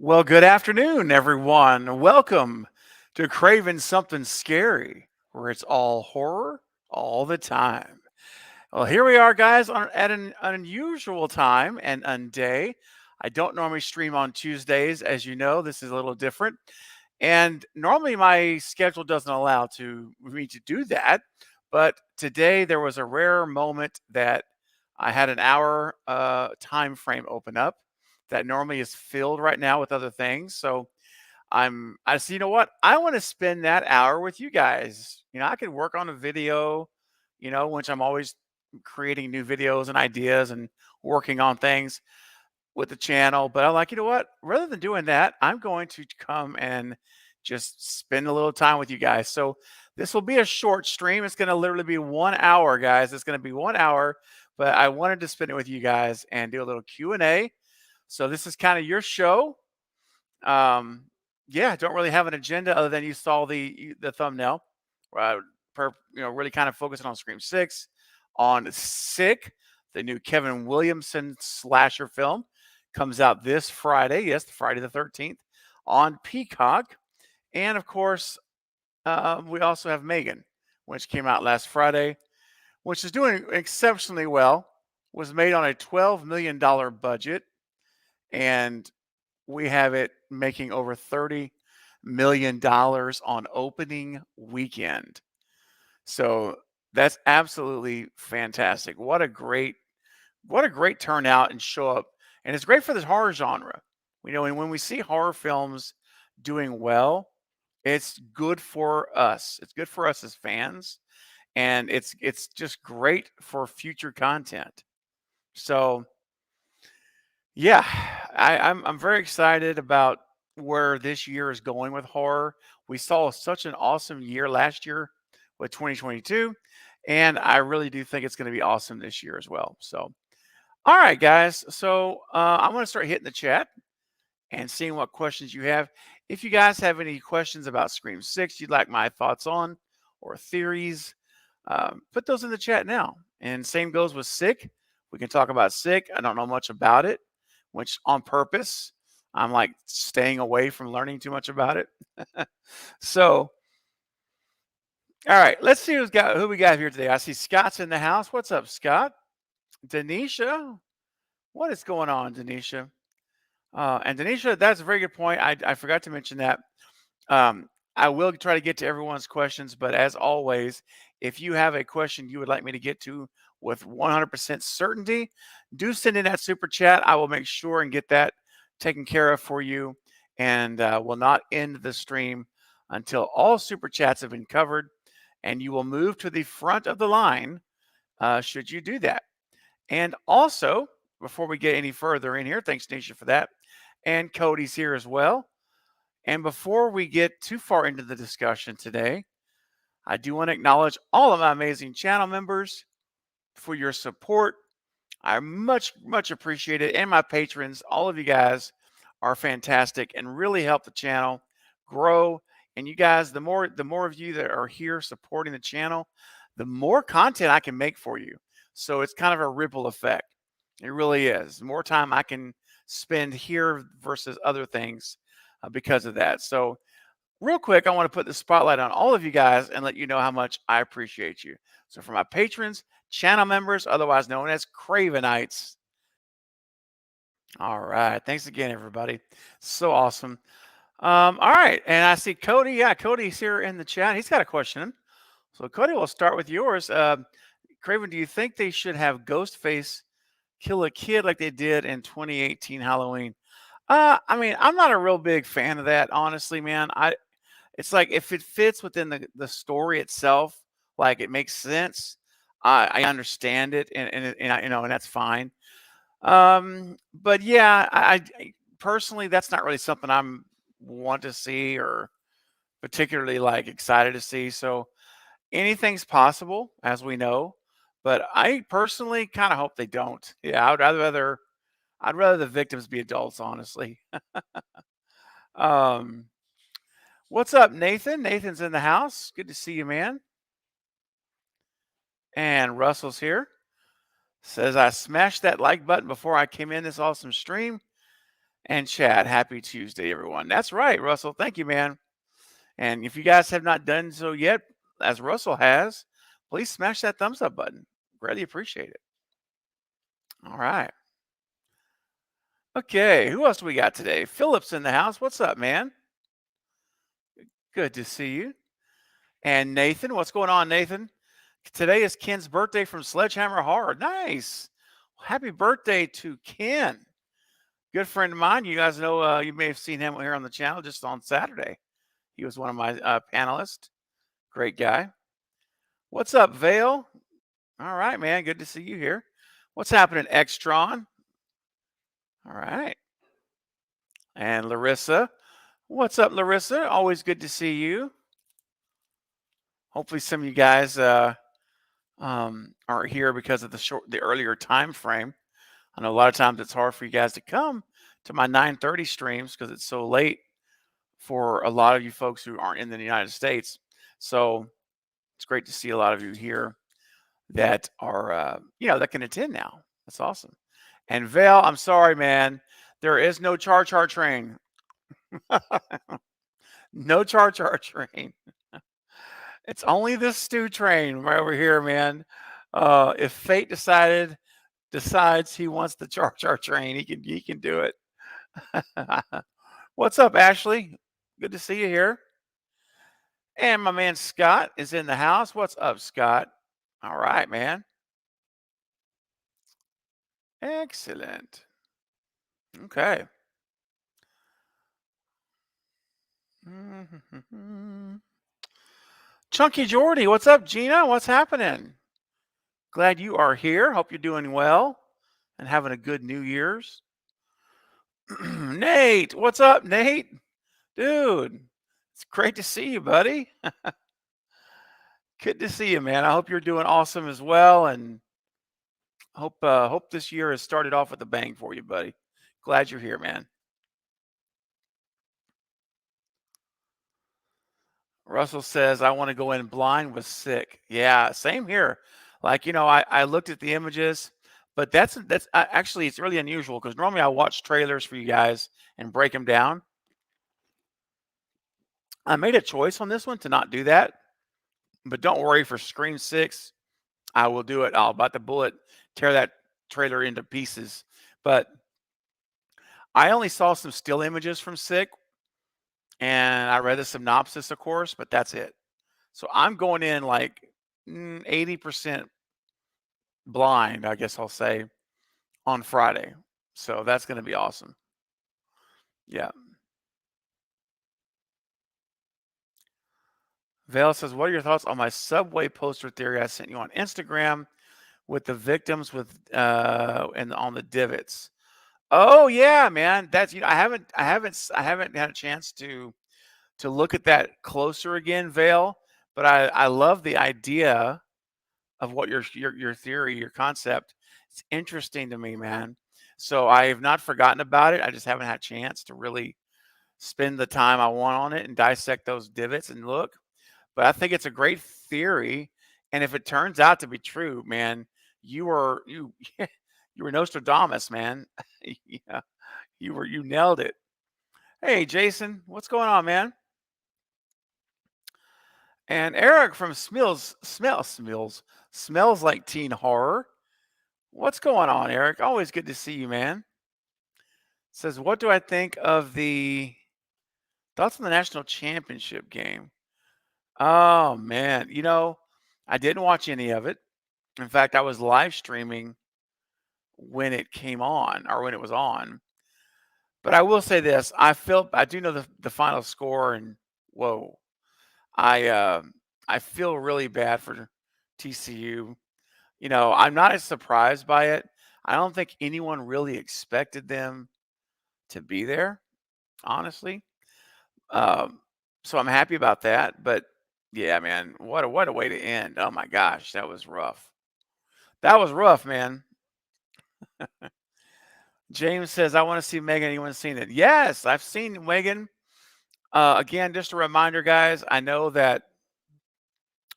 Well, good afternoon, everyone. Welcome to Craven Something Scary, where it's all horror all the time. Well, here we are, guys, at an unusual time and day. I don't normally stream on Tuesdays, as you know. This is a little different, and normally my schedule doesn't allow me to do that. But today there was a rare moment that I had an hour time frame open up that normally is filled right now with other things. So I said, you know what? I want to spend that hour with you guys. I could work on a video, which I'm always creating new videos and ideas and working on things with the channel. But I'm like, you know what? Rather than doing that, I'm going to come and just spend a little time with you guys. So this will be a short stream. It's going to literally be 1 hour, guys. It's going to be 1 hour, but I wanted to spend it with you guys and do a little Q&A. So this is kind of your show. Um, yeah, don't really have an agenda other than you saw the thumbnail. Uh, really kind of focusing on Scream 6, on Sick, the new Kevin Williamson slasher film, comes out this Friday. Yes, Friday the 13th on Peacock, and of course, we also have M3GAN, which came out last Friday, which is doing exceptionally well. Was made on a $12 million budget, and we have it making over $30 million on opening weekend. So that's absolutely fantastic. What a great turnout and show up. And it's great for the horror genre. And when we see horror films doing well, it's good for us. It's good for us as fans. And it's just great for future content. So yeah, I'm very excited about where this year is going with horror. We saw such an awesome year last year with 2022, and I really do think it's going to be awesome this year as well. So, all right, guys. So I'm going to start hitting the chat and seeing what questions you have. If you guys have any questions about Scream 6 you'd like my thoughts on or theories, put those in the chat now. And same goes with Sick. We can talk about Sick. I don't know much about it, which on purpose, I'm like staying away from learning too much about it. So, all right, let's see who we got here today. I see Scott's in the house. What's up, Scott? Denisha, what is going on, Denisha? And Denisha, that's a very good point. I forgot to mention that. I will try to get to everyone's questions, but as always, if you have a question you would like me to get to with 100% certainty, do send in that super chat. I will make sure and get that taken care of for you, and will not end the stream until all super chats have been covered, and you will move to the front of the line should you do that. And also, before we get any further in here, thanks, Nisha, for that. And Cody's here as well. And before we get too far into the discussion today, I do want to acknowledge all of my amazing channel members for your support. I much appreciate it. And my patrons, all of you guys are fantastic and really help the channel grow. And you guys, the more of you that are here supporting the channel, the more content I can make for you. So it's kind of a ripple effect. It really is. The more time I can spend here versus other things because of that. So real quick, I want to put the spotlight on all of you guys and let you know how much I appreciate you. So for my patrons, channel members, otherwise known as Cravenites. All right. Thanks again, everybody. So awesome. All right. And I see Cody. Yeah, Cody's here in the chat. He's got a question. So Cody, we'll start with yours. Craven, do you think they should have Ghostface kill a kid like they did in 2018 Halloween? I mean, I'm not a real big fan of that, honestly, man. It's like if it fits within the story itself, like it makes sense. I understand it, and that's fine. But yeah, I personally, that's not really something I'm want to see or particularly like excited to see. So anything's possible, as we know, but I personally kind of hope they don't. Yeah, I'd rather the victims be adults, honestly. um, what's up, Nathan? Nathan's in the house. Good to see you, man. And Russell's here. Says I smashed that like button before I came in this awesome stream. And Chad, happy Tuesday, everyone. That's right, Russell. Thank you, man. And if you guys have not done so yet, as Russell has, please smash that thumbs up button. Greatly appreciate it. All right. Okay, who else do we got today? Philip's in the house. What's up, man? Good to see you. And Nathan, what's going on, Nathan? Today is Ken's birthday from Sledgehammer Horror. Nice. Happy birthday to Ken. Good friend of mine. You guys know, you may have seen him here on the channel just on Saturday. He was one of my panelists. Great guy. What's up, Vale? All right, man. Good to see you here. What's happening, Extron? All right. And Larissa. What's up, Larissa? Always good to see you. Hopefully some of you guys are here because of the earlier time frame. I know a lot of times it's hard for you guys to come to my 9:30 streams because it's so late for a lot of you folks who aren't in the United States. So it's great to see a lot of you here that are, that can attend now. That's awesome. And Val, I'm sorry, man. There is no Char train. No Char train. It's only this stew train right over here, man. If fate decides he wants the Char train, he can do it. What's up, Ashley? Good to see you here. And my man Scott is in the house. What's up, Scott? All right, man. Excellent. Okay. Chunky Jordy, what's up, Gina? What's happening? Glad you are here. Hope you're doing well and having a good New Year's. Nate, what's up, Nate? Dude, it's great to see you, buddy. Good to see you, man. I hope you're doing awesome as well, and hope this year has started off with a bang for you, buddy. Glad you're here, man. Russell says, I want to go in blind with sick. Yeah, same here. Like, I looked at the images, but that's actually, it's really unusual because normally I watch trailers for you guys and break them down. I made a choice on this one to not do that, but don't worry, for Scream 6, I will do it. I'll bite the bullet, tear that trailer into pieces. But I only saw some still images from Sick, and I read the synopsis, of course, but that's it. So I'm going in like 80% blind, I guess I'll say, on Friday. So that's going to be awesome. Yeah. Vale says, what are your thoughts on my subway poster theory I sent you on Instagram with the victims and on the divots? Oh yeah, man. That's I haven't had a chance to look at that closer again, Vale. But I love the idea of what your theory, your concept. It's interesting to me, man. So I have not forgotten about it. I just haven't had a chance to really spend the time I want on it and dissect those divots and look. But I think it's a great theory, and if it turns out to be true, man, you were Nostradamus, man. Yeah, you nailed it. Hey, Jason, what's going on, man? And Eric from smells like teen horror. What's going on, Eric? Always good to see you, man. Says, what do I think of the thoughts on the national championship game? Oh man, I didn't watch any of it. In fact, I was live streaming when it came on or when it was on. But I will say this: I do know the final score, and whoa, I feel really bad for TCU. I'm not as surprised by it. I don't think anyone really expected them to be there, honestly. So I'm happy about that. But yeah, man, what a way to end. Oh my gosh, that was rough. That was rough, man. James says, I want to see M3GAN. Anyone seen it? Yes, I've seen M3GAN. Again, just a reminder, guys, I know that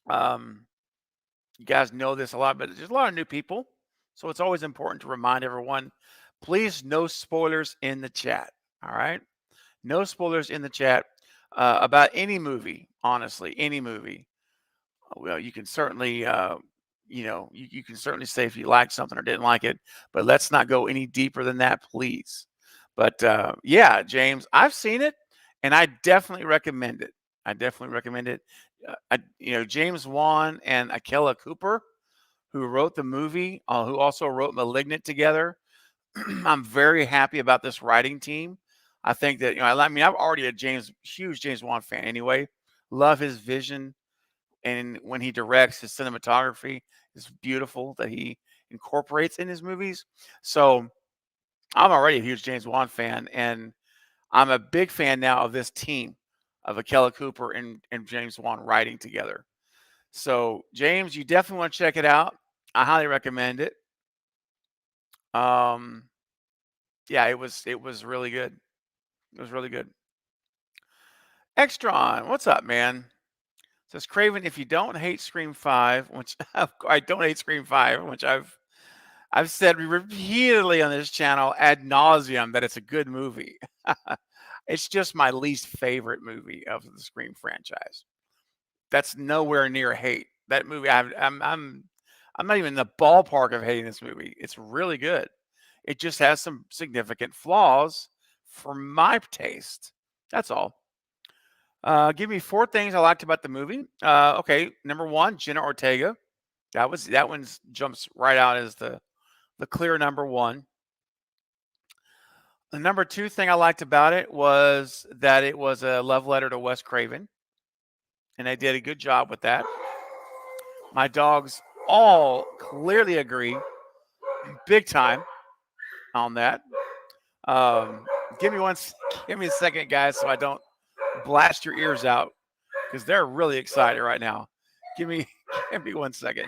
you guys know this a lot, but there's a lot of new people. So it's always important to remind everyone, please, no spoilers in the chat. All right. No spoilers in the chat about any movie, honestly, any movie. Well, you can certainly, you can certainly say if you liked something or didn't like it, but let's not go any deeper than that, please. But yeah, James, I've seen it, and I definitely recommend it. I definitely recommend it. James Wan and Akela Cooper, who wrote the movie, who also wrote *Malignant* together. I'm very happy about this writing team. I think that I'm already a huge James Wan fan anyway. Love his vision, and when he directs, his cinematography is beautiful that he incorporates in his movies. So I'm already a huge James Wan fan, and I'm a big fan now of this team of Akela Cooper and James Wan writing together. So James, you definitely want to check it out. I highly recommend it. Um, yeah, it was really good. It was really good. Extron, what's up, man? Says Craven, if you don't hate Scream 5, which I don't hate Scream 5, which I've said repeatedly on this channel ad nauseum that it's a good movie. It's just my least favorite movie of the Scream franchise. That's nowhere near hate. That movie, I'm not even in the ballpark of hating this movie. It's really good. It just has some significant flaws for my taste. That's all. Give me 4 things I liked about the movie. Okay, number one, Jenna Ortega. That one jumps right out as the clear number one. The number 2 thing I liked about it was that it was a love letter to Wes Craven, and they did a good job with that. My dogs all clearly agree, big time, on that. Um, give me one, give me a second, guys, so I don't blast your ears out because they're really excited right now. Give me, give me one second.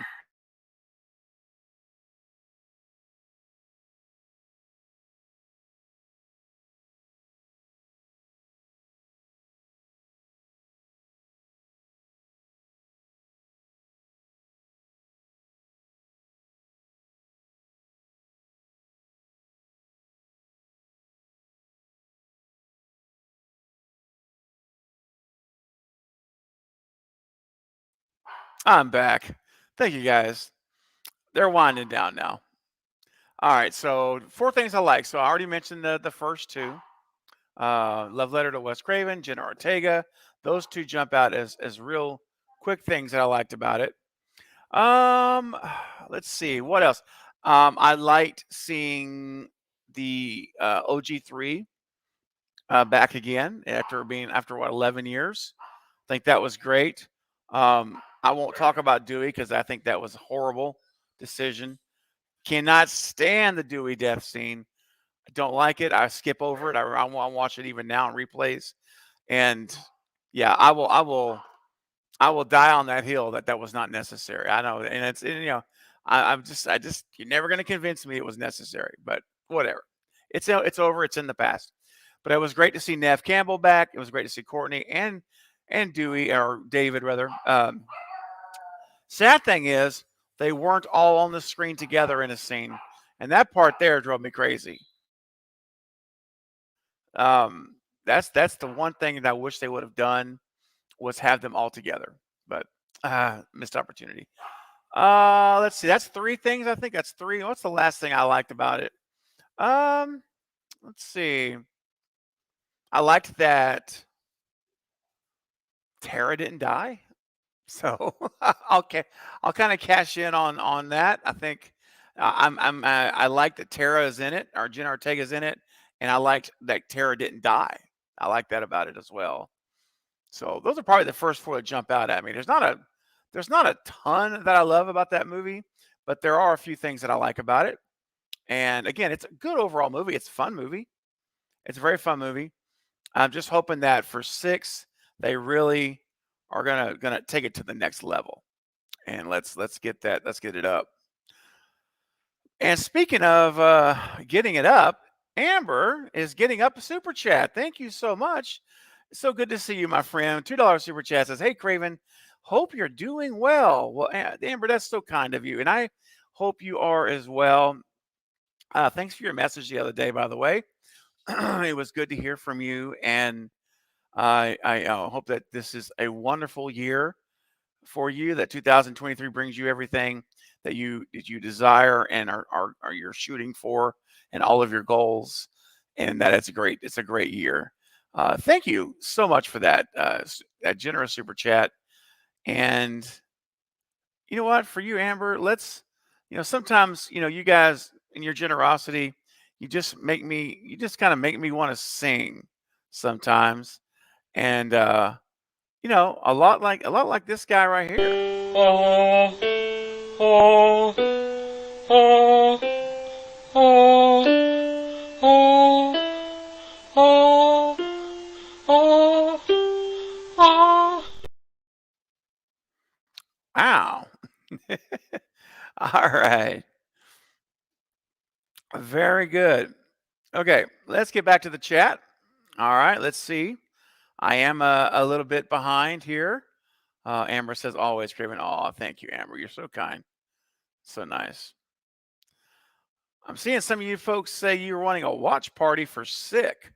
I'm back. Thank you, guys. They're winding down now. All right, so 4 things I like. So I already mentioned the first two. Love Letter to Wes Craven, Jenna Ortega. Those two jump out as real quick things that I liked about it. Um, let's see what else. I liked seeing the OG3 back again after what 11 years. I think that was great. I won't talk about Dewey because I think that was a horrible decision. Cannot stand the Dewey death scene. I don't like it. I skip over it. I want to watch it even now in replays. And yeah, I will die on that hill that was not necessary. I know, and you're never going to convince me it was necessary. But whatever, it's over. It's in the past. But it was great to see Nev Campbell back. It was great to see Courtney and Dewey, or David rather. Sad thing is they weren't all on the screen together in a scene, and that part there drove me crazy. That's the one thing that I wish they would have done was have them all together, but missed opportunity. Let's see. That's 3 things. I think that's 3. What's the last thing I liked about it? Um, let's see. I liked that Tara didn't die, so I'll kind of cash in on that. I think I like that Tara is in it, or Jen Ortega's in it, and I liked that Tara didn't die. I like that about it as well. So those are probably the first 4 that jump out at me. There's not a ton that I love about that movie, but there are a few things that I like about it. And again, it's a good overall movie. It's a fun movie. It's a very fun movie. I'm just hoping that for 6, they really are gonna take it to the next level. And let's get that. Let's get it up. And speaking of getting it up, Amber is getting up a super chat. Thank you so much. So good to see you, my friend. $2 super chat says, "Hey, Craven, hope you're doing well." Well, Amber, that's so kind of you, and I hope you are as well. Thanks for your message the other day, by the way. It was good to hear from you, and I hope that this is a wonderful year for you. That 2023 brings you everything that you desire and are you're shooting for, and all of your goals, and that it's a great year. Thank you so much for that generous super chat. And you know what? For you, Amber, sometimes, you guys in your generosity, you just kind of make me want to sing sometimes. And, a lot like this guy right here. Wow. All right. Very good. Okay. Let's get back to the chat. All right. Let's see. I am a little bit behind here. Amber says, always Craven. Oh, thank you, Amber. You're so kind. So nice. I'm seeing some of you folks say you were wanting a watch party for Sick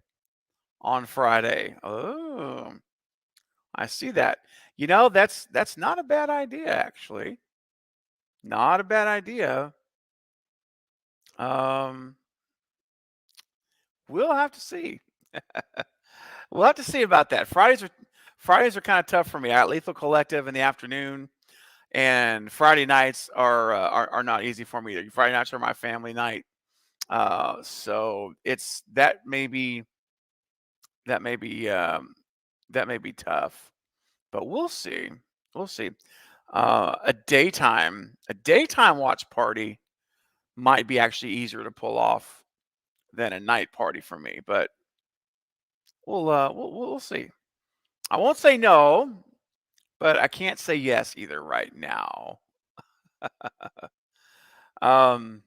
on Friday. Oh, I see that. That's not a bad idea, actually. Not a bad idea. Um, we'll have to see. We'll have to see about that. Fridays are kind of tough for me. I got Lethal Collective in the afternoon, and Friday nights are not easy for me either. Friday nights are my family night. So it's that may be that may be tough, but we'll see. We'll see. A daytime watch party might be actually easier to pull off than a night party for me, but we'll see. I won't say no, but I can't say yes either right now. Um,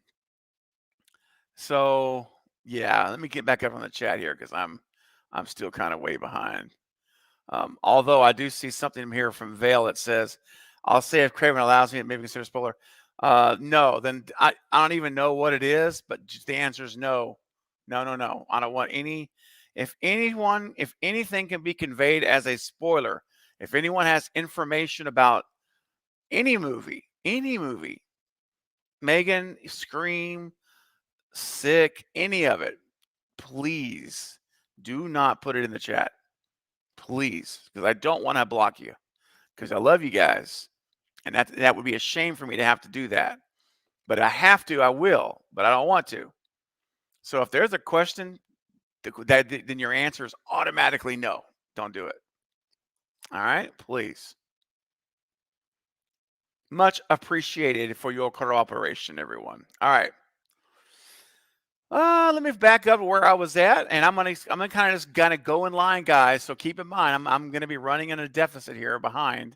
so yeah, let me get back up on the chat here because I'm still kind of way behind. Although I do see something here from Vale that says, "I'll say if Craven allows me, maybe consider spoiler." No, then I don't even know what it is, but just the answer is no, no, no, no. I don't want any. If anything can be conveyed as a spoiler, if anyone has information about any movie, Megan, Scream, Sick, any of it, please do not put it in the chat, please, because I don't want to block you, because I love you guys, and that would be a shame for me to have to do that. But I have to, I will, but I don't want to. So if there's a question then your answer is automatically no. Don't do it. All right, please. Much appreciated for your cooperation, everyone. All right. Let me back up to where I was at, and I'm gonna kind of just gonna go in line, guys. So keep in mind, I'm gonna be running in a deficit here behind.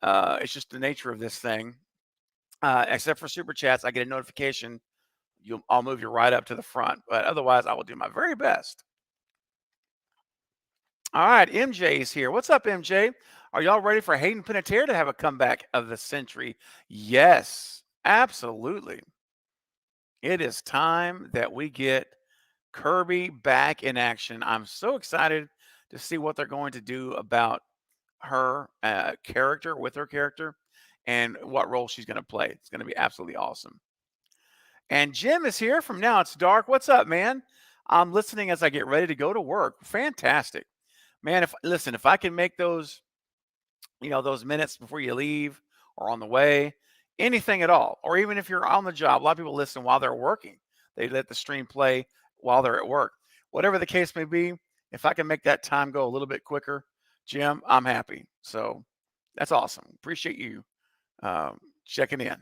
It's just the nature of this thing. Except for super chats, I get a notification. I'll move you right up to the front, but otherwise, I will do my very best. All right, MJ is here. What's up, MJ? Are y'all ready for Hayden Panettiere to have a comeback of the century? Yes, absolutely. It is time that we get Kirby back in action. I'm so excited to see what they're going to do about her character, with her character, and what role she's going to play. It's going to be absolutely awesome. And Jim is here from Now It's Dark. What's up, man? I'm listening as I get ready to go to work. Fantastic. Man, if I can make those minutes before you leave or on the way, anything at all, or even if you're on the job, a lot of people listen while they're working. They let the stream play while they're at work. Whatever the case may be, if I can make that time go a little bit quicker, Jim, I'm happy. So that's awesome. Appreciate you checking in.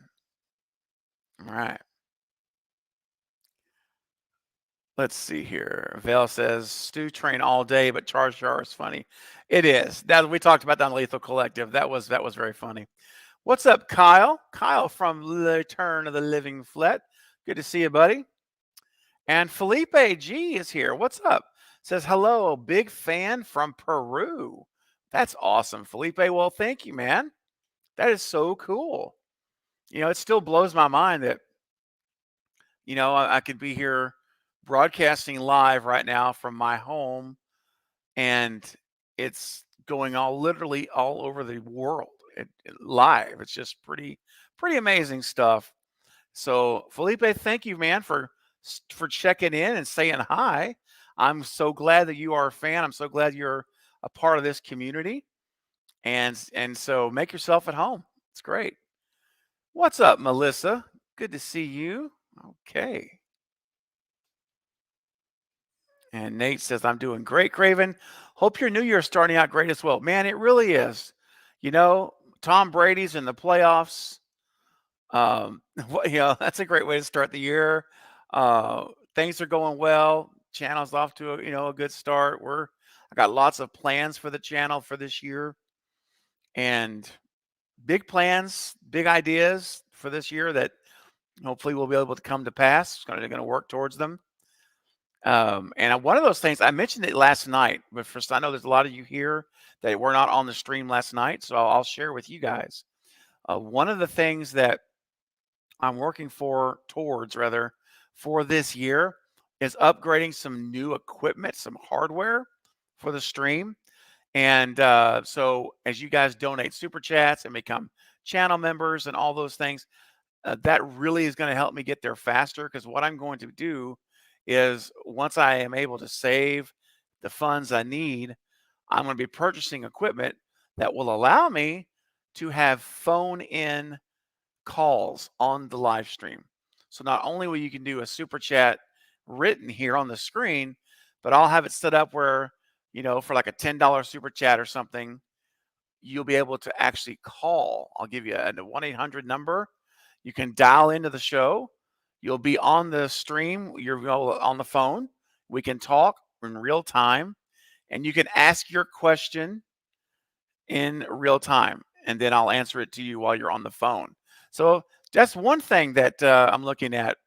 All right. Let's see here. Vale says Stu train all day, but Charge Jar is funny. It is. That we talked about that on Lethal Collective. That was very funny. What's up, Kyle? Kyle from Return of the Living Flet. Good to see you, buddy. And Felipe G is here. What's up? Says hello, big fan from Peru. That's awesome, Felipe. Well, thank you, man. That is so cool. It still blows my mind that I could be here broadcasting live right now from my home, and it's going all literally all over the world live. It's just pretty amazing stuff. So Felipe, thank you, man, for checking in and saying hi. I'm so glad that you are a fan. I'm so glad you're a part of this community, and so make yourself at home. It's great. What's up, Melissa? Good to see you. Okay. And Nate says, I'm doing great, Craven. Hope your new year is starting out great as well. Man, it really is. You know, Tom Brady's in the playoffs. That's a great way to start the year. Uh, Things are going well. Channel's off to a good start. I got lots of plans for the channel for this year, and big plans, big ideas for this year that hopefully we'll be able to come to pass. Going to work towards them. And one of those things, I mentioned it last night, but first, I know there's a lot of you here that were not on the stream last night, so I'll share with you guys. One of the things that I'm working towards rather, for this year is upgrading some new equipment, some hardware for the stream. And so as you guys donate super chats and become channel members and all those things, that really is going to help me get there faster, because what I'm going to do is once I am able to save the funds I need, I'm going to be purchasing equipment that will allow me to have phone in calls on the live stream. So not only will you can do a super chat written here on the screen, but I'll have it set up where, for like a $10 super chat or something, you'll be able to actually call. I'll give you a 1-800 number. You can dial into the show. You'll be on the stream. You're on the phone. We can talk in real time, and you can ask your question in real time, and then I'll answer it to you while you're on the phone. So that's one thing that I'm looking at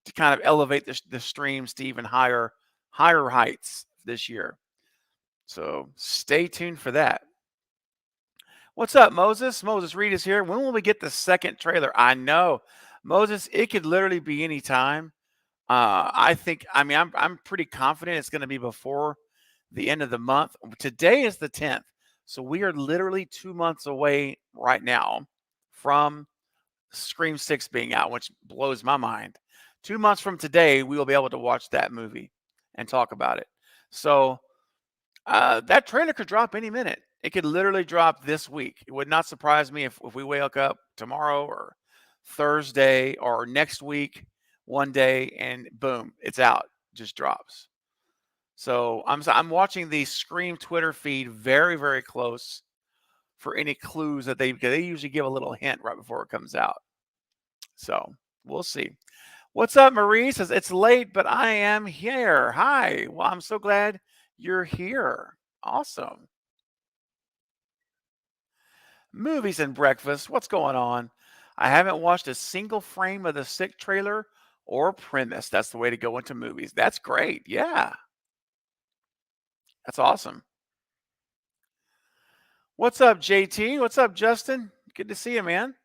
to kind of elevate the streams to even higher heights this year. So stay tuned for that. What's up, Moses? Moses Reed is here. When will we get the second trailer? I know, Moses. It could literally be any time. I think. I mean, I'm pretty confident it's going to be before the end of the month. Today is the 10th, so we are literally 2 months away right now from Scream 6 being out, which blows my mind. 2 months from today, we will be able to watch that movie and talk about it. So that trailer could drop any minute. It could literally drop this week. It would not surprise me if we wake up tomorrow or Thursday or next week one day and boom, it's out. Just drops. So I'm watching the Scream Twitter feed very, very close for any clues that they usually give a little hint right before it comes out. So we'll see. What's up, Marie? Says it's late, but I am here. Hi. Well, I'm so glad you're here. Awesome. Movies and breakfast. What's going on? I haven't watched a single frame of the Sick trailer or premise. That's the way to go into movies. That's great. Yeah. That's awesome. What's up, JT? What's up, Justin? Good to see you, man.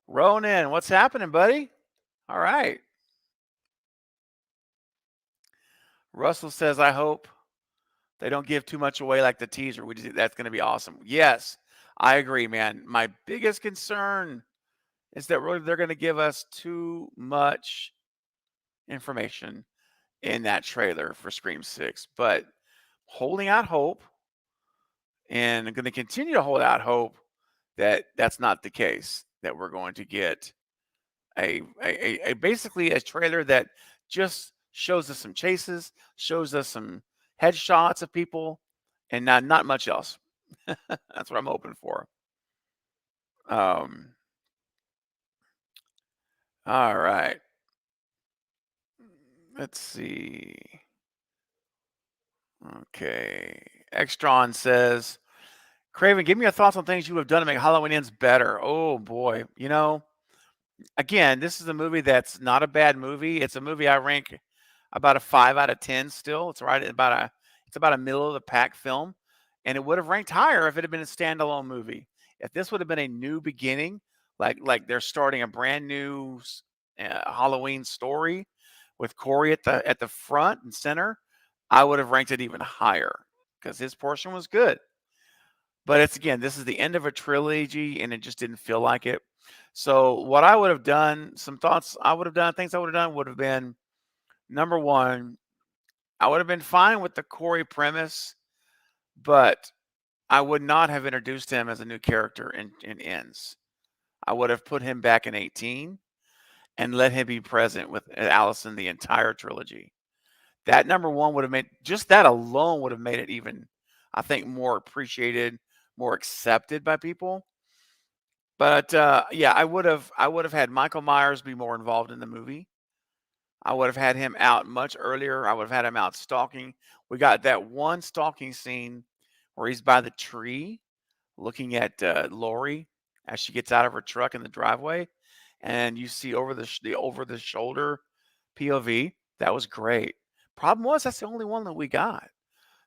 Ronan, what's happening, buddy? All right. Russell says, I hope they don't give too much away like the teaser. That's going to be awesome. Yes, I agree, man. My biggest concern is that really they're going to give us too much information in that trailer for Scream 6. But holding out hope, and I'm going to continue to hold out hope that that's not the case, that we're going to get a basically a trailer that just shows us some chases, shows us some headshots of people, and not much else. That's what I'm hoping for. Um, all right. Let's see. Okay. Extron says, Craven, give me your thoughts on things you have done to make Halloween Ends better. Oh boy. Again, this is a movie that's not a bad movie. It's a movie I rank about a 5 out of 10 still. It's about a middle of the pack film. And it would have ranked higher if it had been a standalone movie. If this would have been a new beginning, like they're starting a brand new Halloween story with Corey at the front and center, I would have ranked it even higher because his portion was good. But it's again, this is the end of a trilogy, and it just didn't feel like it. So what I would have done, some thoughts I would have done, things I would have done would have been number one, I would have been fine with the Corey premise, but I would not have introduced him as a new character in ends. I would have put him back in 18 and let him be present with Allison the entire trilogy. That number one would have made just that alone would have made it even, I think, more appreciated, more accepted by people. But yeah, I would have had Michael Myers be more involved in the movie. I would have had him out much earlier. I would have had him out stalking. We got that one stalking scene where he's by the tree looking at Lori as she gets out of her truck in the driveway, and you see over the over the shoulder POV. That was great. Problem was that's the only one that we got.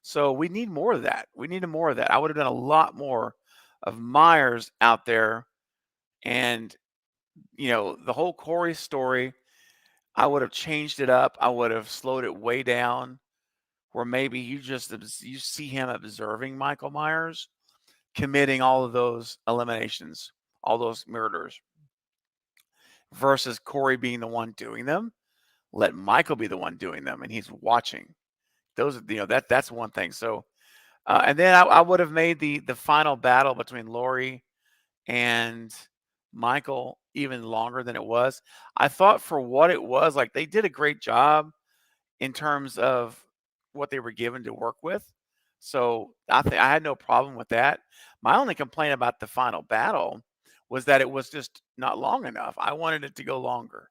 So we need more of that. We needed more of that. I would have done a lot more of Myers out there, and the whole Corey story. I would have changed it up. I would have slowed it way down, where maybe you see him observing Michael Myers committing all of those eliminations, all those murders, versus Corey being the one doing them. Let Michael be the one doing them, and he's watching. Those, that's one thing. So, and then I would have made the final battle between Lori and Michael even longer than it was. I thought for what it was, like they did a great job in terms of what they were given to work with. So I had no problem with that. My only complaint about the final battle was that it was just not long enough. I wanted it to go longer.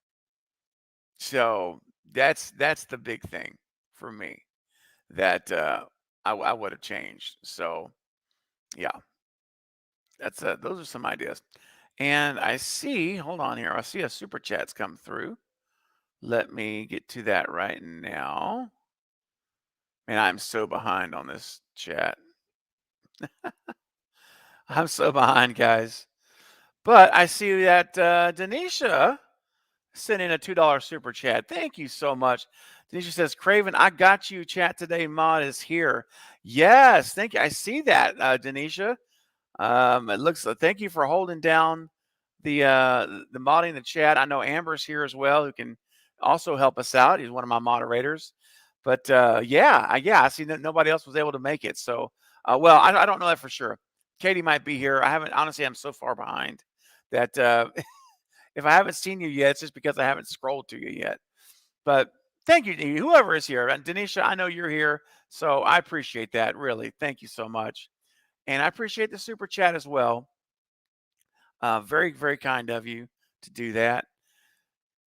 So that's the big thing for me that I would have changed. So yeah, that's those are some ideas. And I see, hold on here, I see a super chat's come through. Let me get to that right now. Man, I'm so behind on this chat. I'm so behind, guys. But I see that Denisha sent in a $2 super chat. Thank you so much. Denisha says, Craven, I got you. Chat today mod is here. Yes, thank you. I see that, Denisha. It looks. Thank you for holding down the modding in the chat. I know Amber's here as well, who can also help us out. He's one of my moderators. But yeah, I see that nobody else was able to make it. So, well, I don't know that for sure. Katie might be here. I haven't honestly. I'm so far behind that if I haven't seen you yet, it's just because I haven't scrolled to you yet. But thank you, whoever is here. And Denisha, I know you're here, so I appreciate that. Really, thank you so much. And I appreciate the super chat as well. Very, very kind of you to do that.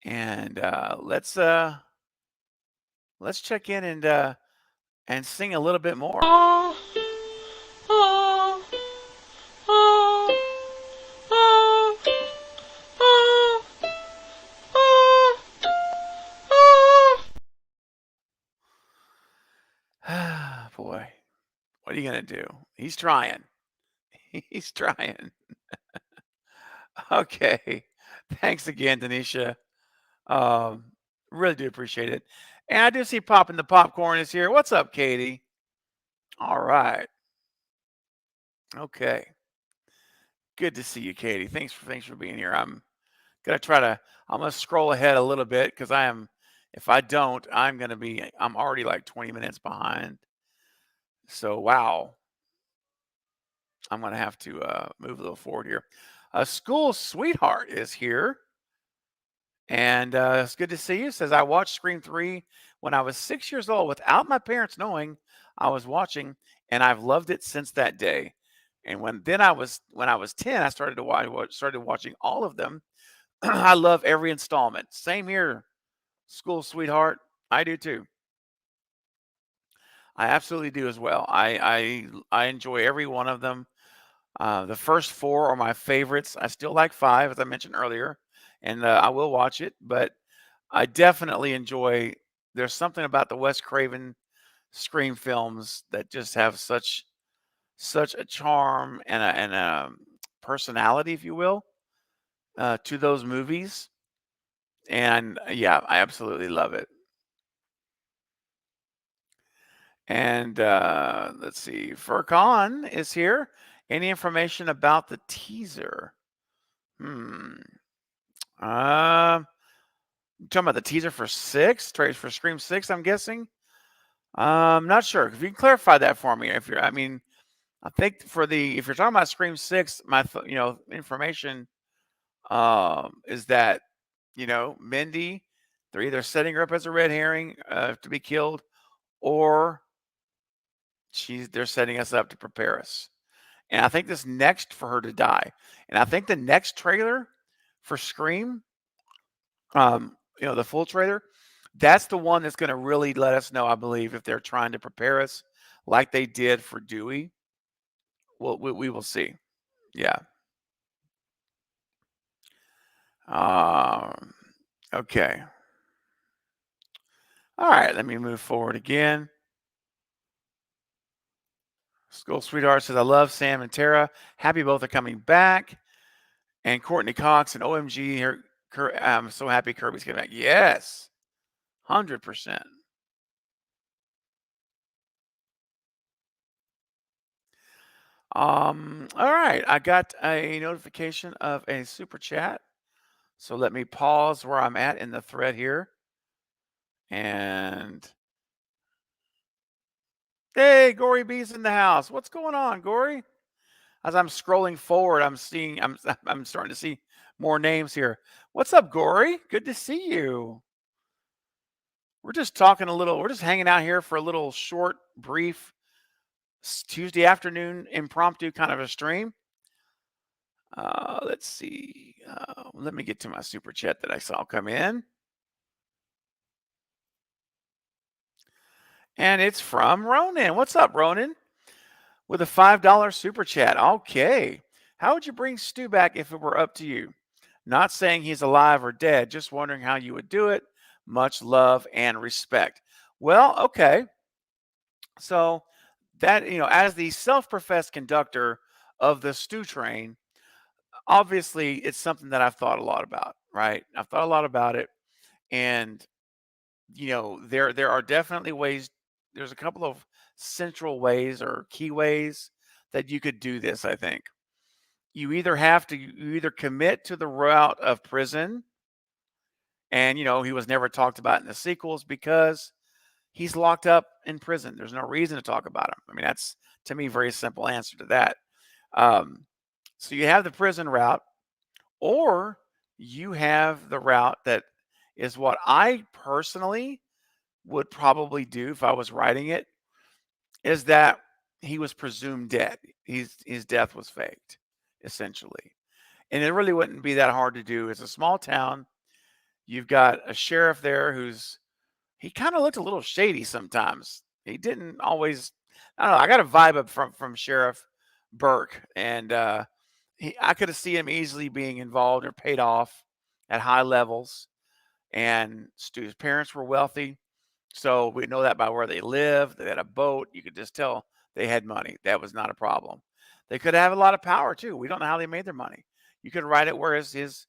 And let's check in and sing a little bit more. Boy, what are you gonna do? He's trying. He's trying. Okay. Thanks again, Denisha. Um, really do appreciate it. And I do see Popping the Popcorn is here. What's up, Katie? All right. Okay. Good to see you, Katie. Thanks for being here. I'm gonna scroll ahead a little bit because if I don't, I'm already like 20 minutes behind. So wow. I'm gonna have to move a little forward here. A school sweetheart is here. And it's good to see you. Says I watched Scream 3 when I was 6 years old without my parents knowing I was watching, and I've loved it since that day. And when I was 10, I started watching all of them. I love every installment. Same here, school sweetheart. I do too. I absolutely do as well. I enjoy every one of them. The first four are my favorites. I still like five, as I mentioned earlier, and I will watch it. But I definitely enjoy. There's something about the Wes Craven Scream films that just have such a charm and a personality, if you will, to those movies. And yeah, I absolutely love it. And let's see, Furcon is here. Any information about the teaser? Hmm. Uh, talking about the teaser for six, trade for Scream 6, I'm guessing. Not sure. If you can clarify that for me, if you're, I mean, I think for the if you're talking about Scream 6, information is that Mindy, they're either setting her up as a red herring to be killed, or they're setting us up to prepare us. And I think this next for her to die. And I think the next trailer for Scream, the full trailer, that's the one that's going to really let us know, I believe, if they're trying to prepare us like they did for Dewey. Well, we will see. Yeah. Um, okay. All right. Let me move forward again. School Sweetheart says, I love Sam and Tara. Happy both are coming back. And Courtney Cox and OMG, I'm so happy Kirby's coming back. Yes, 100%. All right. I got a notification of a super chat. So let me pause where I'm at in the thread here. And hey, Gory B's in the house. What's going on, Gory? As I'm scrolling forward, I'm starting to see more names here. What's up, Gory? Good to see you. We're just talking a little, we're just hanging out here for a little short, brief Tuesday afternoon impromptu kind of a stream. Let's see. Let me get to my super chat that I saw come in. And it's from Ronan. What's up, Ronan? With a $5 super chat. Okay. How would you bring Stu back if it were up to you? Not saying he's alive or dead, just wondering how you would do it. Much love and respect. Well, okay. So that, as the self-professed conductor of the Stu train, obviously it's something that I've thought a lot about, right? I've thought a lot about it. And, there are definitely ways, there's a couple of central ways or key ways that you could do this, I think. You either commit to the route of prison, and he was never talked about in the sequels because he's locked up in prison. There's no reason to talk about him. I mean, that's, to me, very simple answer to that. Um, so you have the prison route, or you have the route that is what I personally would probably do if I was writing it, is that he was presumed dead. His death was faked, essentially. And it really wouldn't be that hard to do. It's a small town. You've got a sheriff there he kind of looked a little shady sometimes. He didn't always, I don't know. I got a vibe up from Sheriff Burke, and I could have seen him easily being involved or paid off at high levels. And Stu's parents were wealthy, so we know that by where they lived. They had a boat. You could just tell they had money. That was not a problem. They could have a lot of power too. We don't know how they made their money. You could write it where his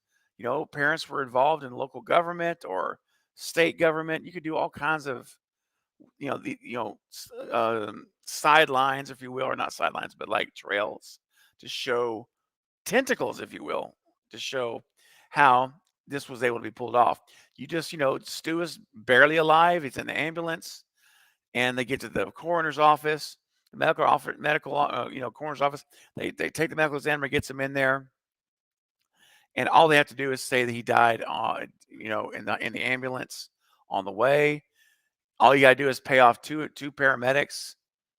parents were involved in local government or state government. You could do all kinds of sidelines, if you will, or not sidelines, but like trails to show tentacles, if you will, to show how this was able to be pulled off. You just, Stu is barely alive. He's in the ambulance, and they get to the coroner's office, the coroner's office. They take the medical examiner, gets him in there, and all they have to do is say that he died in the ambulance on the way. All you got to do is pay off two paramedics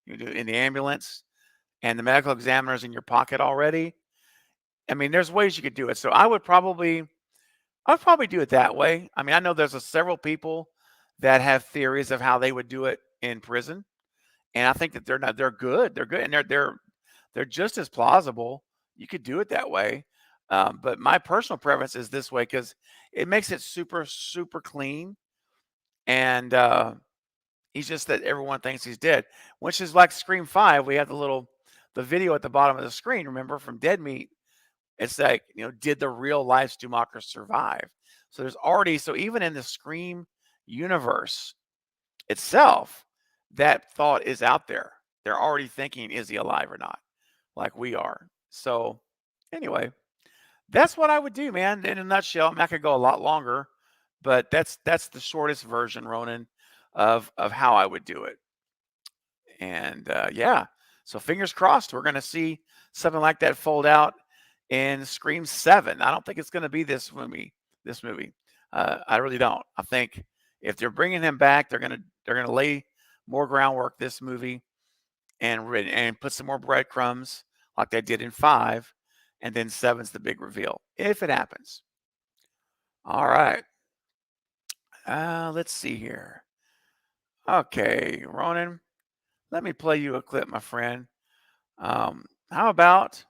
in the ambulance, and the medical examiner's in your pocket already. I mean, there's ways you could do it. So I'd probably do it that way. I mean, I know there's several people that have theories of how they would do it in prison, and I think that they're good. They're good, and they're just as plausible. You could do it that way, but my personal preference is this way because it makes it super super clean, and he's just that everyone thinks he's dead, which is like Scream 5. We have the video at the bottom of the screen. Remember from Dead Meat? It's like, did the real life Stumacher survive? So even in the Scream universe itself, that thought is out there. They're already thinking, is he alive or not? Like we are. So anyway, that's what I would do, man. In a nutshell. I mean, I could go a lot longer, but that's the shortest version, Ronan, of how I would do it. And yeah, so fingers crossed, we're gonna see something like that fold out in Scream 7. I don't think it's gonna be this movie. This movie, I really don't. I think if they're bringing him back, they're gonna lay more groundwork this movie and put some more breadcrumbs like they did in 5, and then 7's the big reveal if it happens. All right, let's see here. Okay, Ronan, let me play you a clip, my friend. How about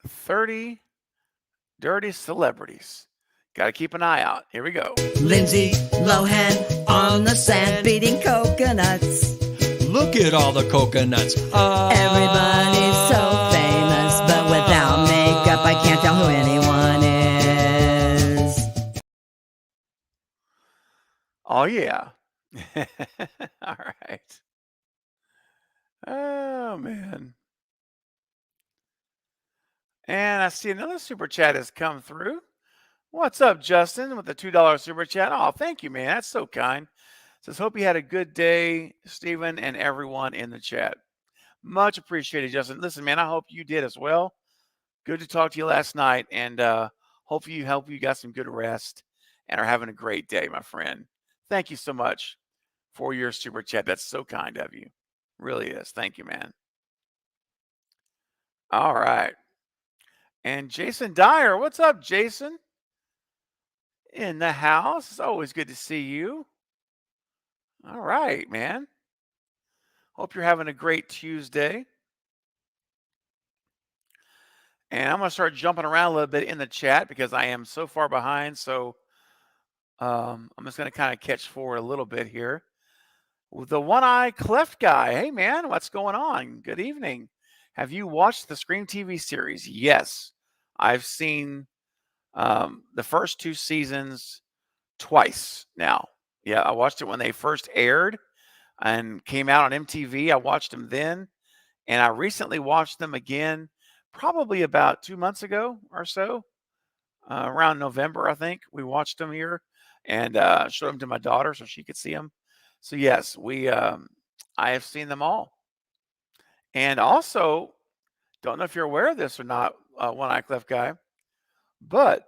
30 dirty celebrities? Got to keep an eye out. Here we go. Lindsay Lohan on the sand beating coconuts. Look at all the coconuts. Everybody's so famous, but without makeup, I can't tell who anyone is. Oh, yeah. All right. Oh, man. And I see another super chat has come through. What's up, Justin, with the $2 super chat? Oh, thank you, man. That's so kind. Says, hope you had a good day, Stephen, and everyone in the chat. Much appreciated, Justin. Listen, man, I hope you did as well. Good to talk to you last night, and hopefully you got some good rest and are having a great day, my friend. Thank you so much for your super chat. That's so kind of you. Really is. Thank you, man. All right. And Jason Dyer, what's up, Jason? In the house. It's always good to see you. All right, man. Hope you're having a great Tuesday. And I'm going to start jumping around a little bit in the chat because I am so far behind. So I'm just going to kind of catch forward a little bit here. The one-eye cleft guy. Hey, man, what's going on? Good evening. Have you watched the Scream TV series? Yes. I've seen the first 2 seasons twice now. Yeah, I watched it when they first aired and came out on MTV. I watched them then, and I recently watched them again probably about 2 months ago or so, around November, I think. We watched them here and showed them to my daughter so she could see them. So yes, I have seen them all. And also, don't know if you're aware of this or not, One Eye Clef guy, but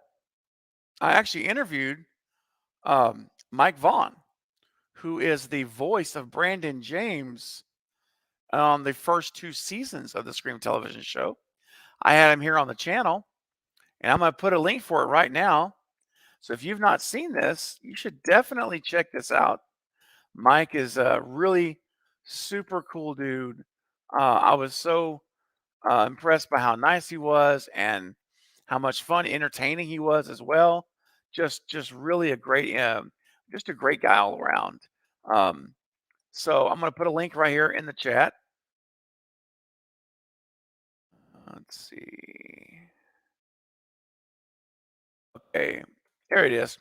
I actually interviewed Mike Vaughn, who is the voice of Brandon James on the first 2 seasons of the Scream television show. I had him here on the channel, and I'm going to put a link for it right now. So if you've not seen this, you should definitely check this out. Mike is a really super cool dude. I was so impressed by how nice he was and how much fun, entertaining he was as well. Just really just a great guy all around. Um, so I'm going to put a link right here in the chat. Let's see. Okay, there it is.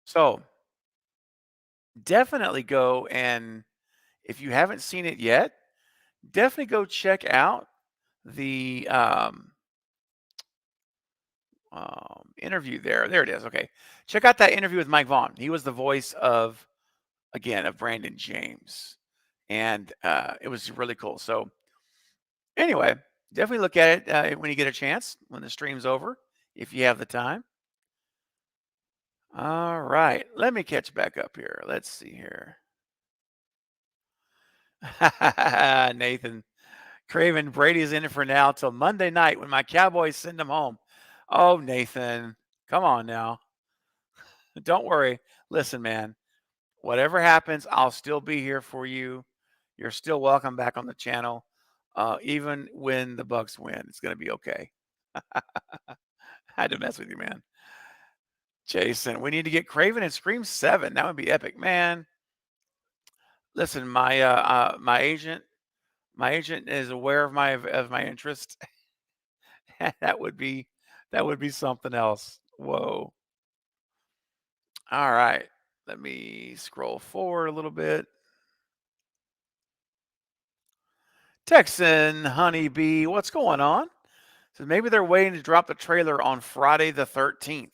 So definitely go, and if you haven't seen it yet, definitely go check out the interview there. There it is. Okay. Check out that interview with Mike Vaughn. He was the voice of, again, of Brandon James. And it was really cool. So, anyway, definitely look at it when you get a chance, when the stream's over, if you have the time. All right. Let me catch back up here. Let's see here. Nathan Craven, Brady's in it for now till Monday night when my Cowboys send him home. Oh, Nathan, come on now. Don't worry. Listen, man, whatever happens, I'll still be here for you. You're still welcome back on the channel. Even when the Bucks win, it's gonna be okay. I had to mess with you, man. Jason, we need to get Craven and Scream 7. That would be epic, man. Listen, my agent is aware of my interest. that would be something else. Whoa. All right. Let me scroll forward a little bit. Texan Honeybee, what's going on? So maybe they're waiting to drop the trailer on Friday the 13th.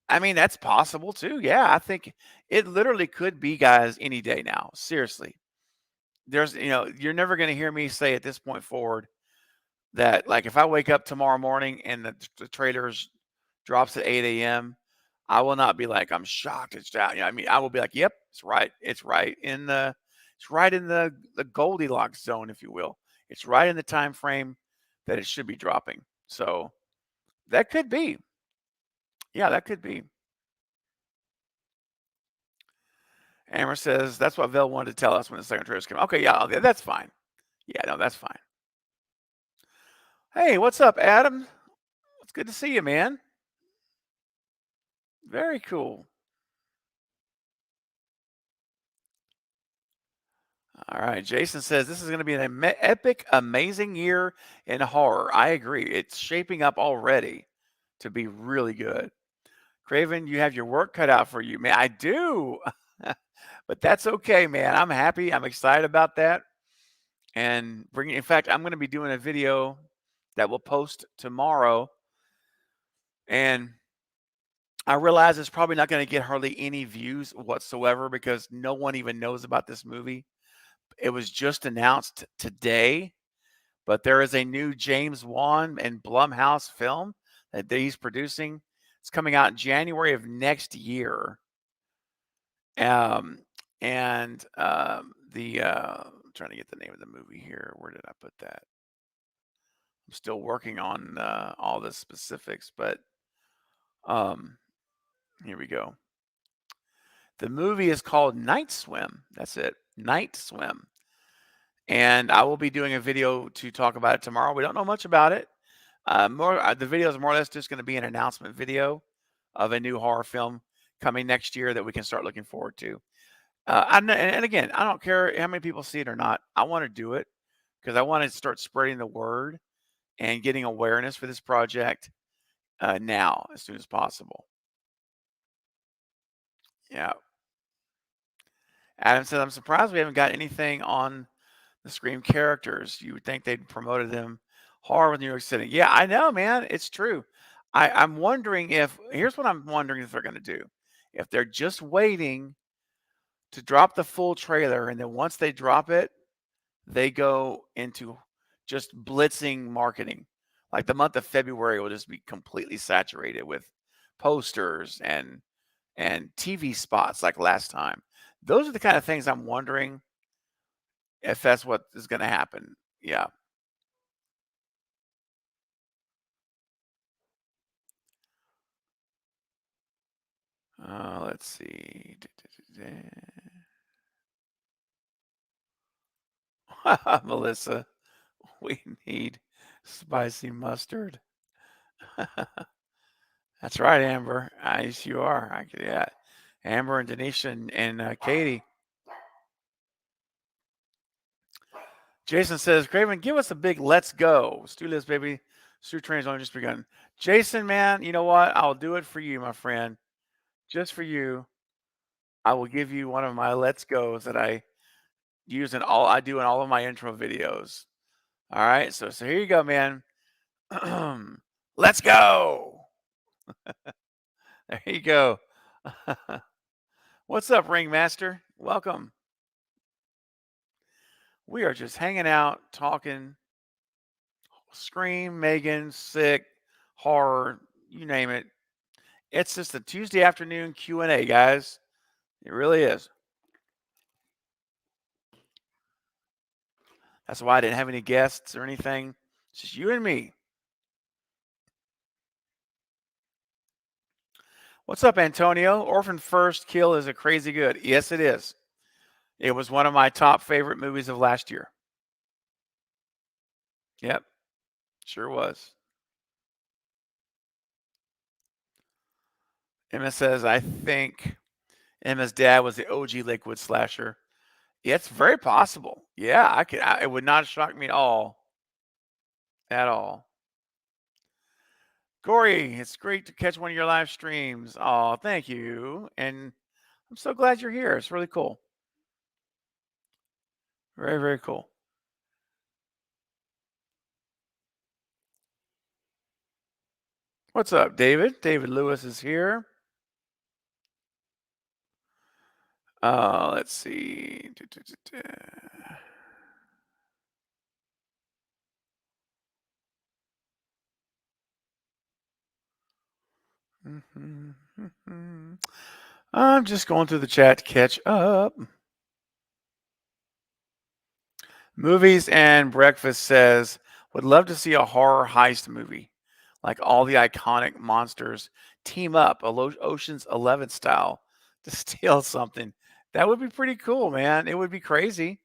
I mean, that's possible too. Yeah, I think it literally could be, guys, any day now. Seriously. You're never going to hear me say at this point forward that, like, if I wake up tomorrow morning and the trailers drops at 8 a.m., I will not be like, I'm shocked it's down. I mean, I will be like, yep, it's right. It's right in the Goldilocks zone, if you will. It's right in the time frame that it should be dropping. So that could be. Yeah, that could be. Amber says that's what Vel wanted to tell us when the second trailer's coming. Okay, yeah, okay, that's fine. Yeah, no, that's fine. Hey, what's up, Adam? It's good to see you, man. Very cool. All right, Jason says this is going to be an epic, amazing year in horror. I agree. It's shaping up already to be really good. Craven, you have your work cut out for you, man. I do, but that's okay, man. I'm happy. I'm excited about that. And in fact, I'm going to be doing a video that will post tomorrow. And I realize it's probably not going to get hardly any views whatsoever because no one even knows about this movie. It was just announced today, but there is a new James Wan and Blumhouse film that he's producing. It's coming out in January of next year. Um, and I'm trying to get the name of the movie here. Where did I put that? I'm still working on all the specifics, but um, here we go. The movie is called Night Swim. That's it, Night Swim. And I will be doing a video to talk about it tomorrow. We don't know much about it. The video is more or less just going to be an announcement video of a new horror film coming next year that we can start looking forward to. And again, I don't care how many people see it or not. I want to do it because I want to start spreading the word and getting awareness for this project now as soon as possible. Yeah. Adam said, I'm surprised we haven't got anything on the Scream characters. You would think they'd promoted them hard with New York City. Yeah, I know, man. It's true. I'm wondering if here's what I'm wondering if they're going to do. If they're just waiting to drop the full trailer, and then once they drop it, they go into just blitzing marketing. Like the month of February will just be completely saturated with posters and TV spots like last time. Those are the kind of things I'm wondering if that's what is going to happen. Yeah. Let's see. Melissa, we need spicy mustard. That's right, Amber. Yes, you are. Yeah. Amber and Denisha and Katie. Jason says, Craven, give us a big let's go. Let's do this, baby. Stu train's only just begun. Jason, man, you know what? I'll do it for you, my friend. Just for you. I will give you one of my let's goes that I do in all of my intro videos. All right. So here you go, man. Let's go. There you go. What's up, Ringmaster? Welcome. We are just hanging out, talking Scream, Megan, Sick, horror, you name it. It's just a Tuesday afternoon Q&A, guys. It really is. That's why I didn't have any guests or anything. It's just you and me. What's up, Antonio? Orphan First Kill is a crazy good. Yes, it is. It was one of my top favorite movies of last year. Yep, sure was. Emma says, I think Emma's dad was the OG liquid slasher. Yeah, it's very possible. Yeah, it would not shock me at all. At all. Corey, it's great to catch one of your live streams. Oh, thank you. And I'm so glad you're here. It's really cool. Very, very cool. What's up, David? David Lewis is here. Let's see. I'm just going through the chat to catch up. Movies and Breakfast says, would love to see a horror heist movie. Like all the iconic monsters team up, Ocean's 11 style, to steal something. That would be pretty cool, man. It would be crazy,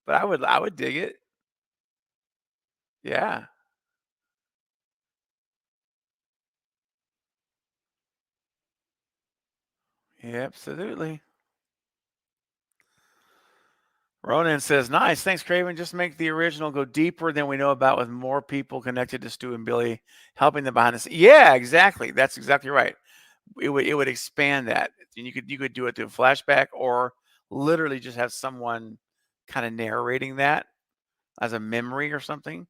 but I would dig it. Yeah. Yeah, absolutely. Ronan says, nice. Thanks, Craven. Just make the original go deeper than we know about with more people connected to Stu and Billy, helping them behind the scenes. Yeah, exactly. That's exactly right. It would expand that. And you could do it through a flashback or literally just have someone kind of narrating that as a memory or something.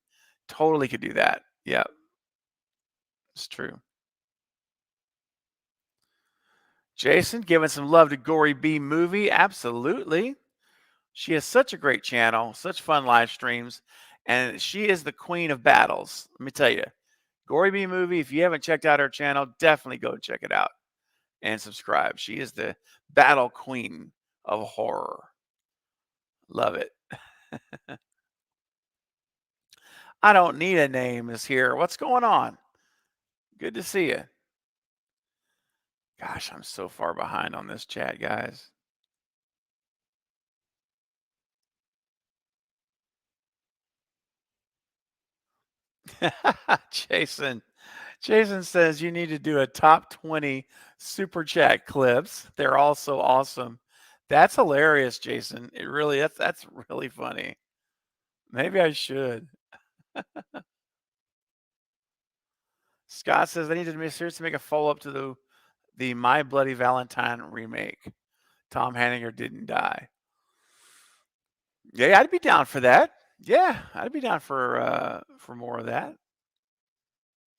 Totally could do that. Yeah, it's true. Jason, giving some love to Gory B Movie. Absolutely. She has such a great channel, such fun live streams, and she is the queen of battles. Let me tell you, Gory B Movie, if you haven't checked out her channel, definitely go check it out and subscribe. She is the battle queen of horror. Love it. I don't need a name is here. What's going on? Good to see you. Gosh, I'm so far behind on this chat, guys. Jason. Jason says you need to do a top 20 super chat clips. They're all so awesome. That's hilarious, Jason. It really that's really funny. Maybe I should. Scott says I need to seriously make a follow-up to the My Bloody Valentine remake. Tom Hanninger didn't die. Yeah, I'd be down for that. Yeah, I'd be down for more of that.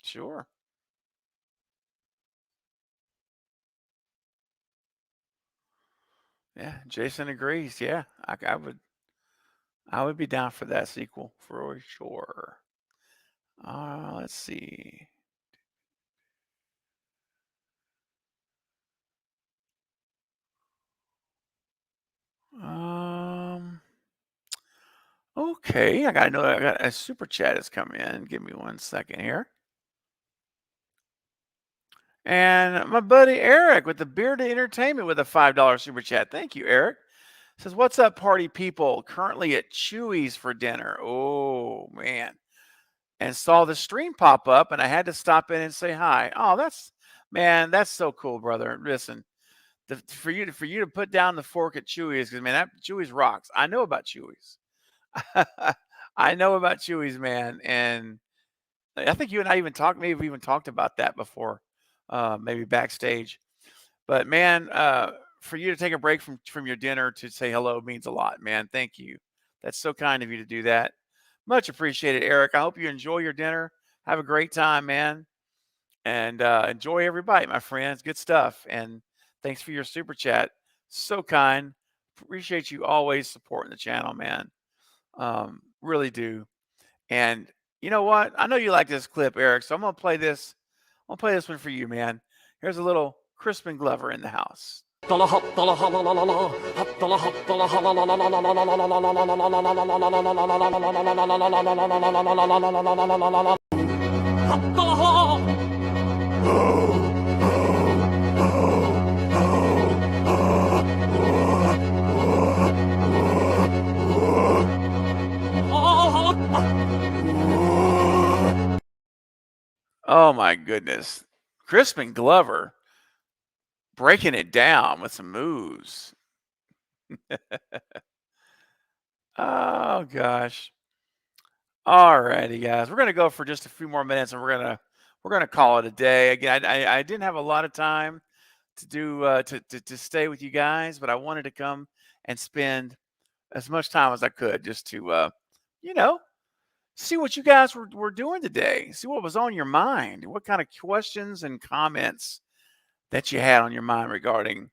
Sure. Yeah, Jason agrees. Yeah, I would be down for that sequel for sure. Let's see. Um, okay, I got a super chat has come in. Give me 1 second here. And my buddy Eric with the Bearded Entertainment with a $5 super chat. Thank you, Eric. Says, what's up, party people? Currently at Chewy's for dinner. Oh, man. And saw the stream pop up, and I had to stop in and say hi. Oh, that's so cool, brother. Listen, for you to put down the fork at Chewy's, because man, that Chewy's rocks. I know about Chewy's. I know about Chewy's, man, and I think you and I even talked. Maybe we even talked about that before, maybe backstage. But man, for you to take a break from your dinner to say hello means a lot, man. Thank you. That's so kind of you to do that. Much appreciated, Eric. I hope you enjoy your dinner. Have a great time, man, and enjoy every bite, my friends. Good stuff. And thanks for your super chat. So kind. Appreciate you always supporting the channel, man. Really do. And you know what? I know you like this clip, Eric. So I'm gonna play this. I'll play this one for you, man. Here's a little Crispin Glover in the house. Oh my goodness. Crispin Glover breaking it down with some moves. Oh gosh. All righty, guys. We're gonna go for just a few more minutes, and we're gonna call it a day. Again, I didn't have a lot of time to do to stay with you guys, but I wanted to come and spend as much time as I could just to you know, see what you guys were doing today. See what was on your mind. What kind of questions and comments that you had on your mind regarding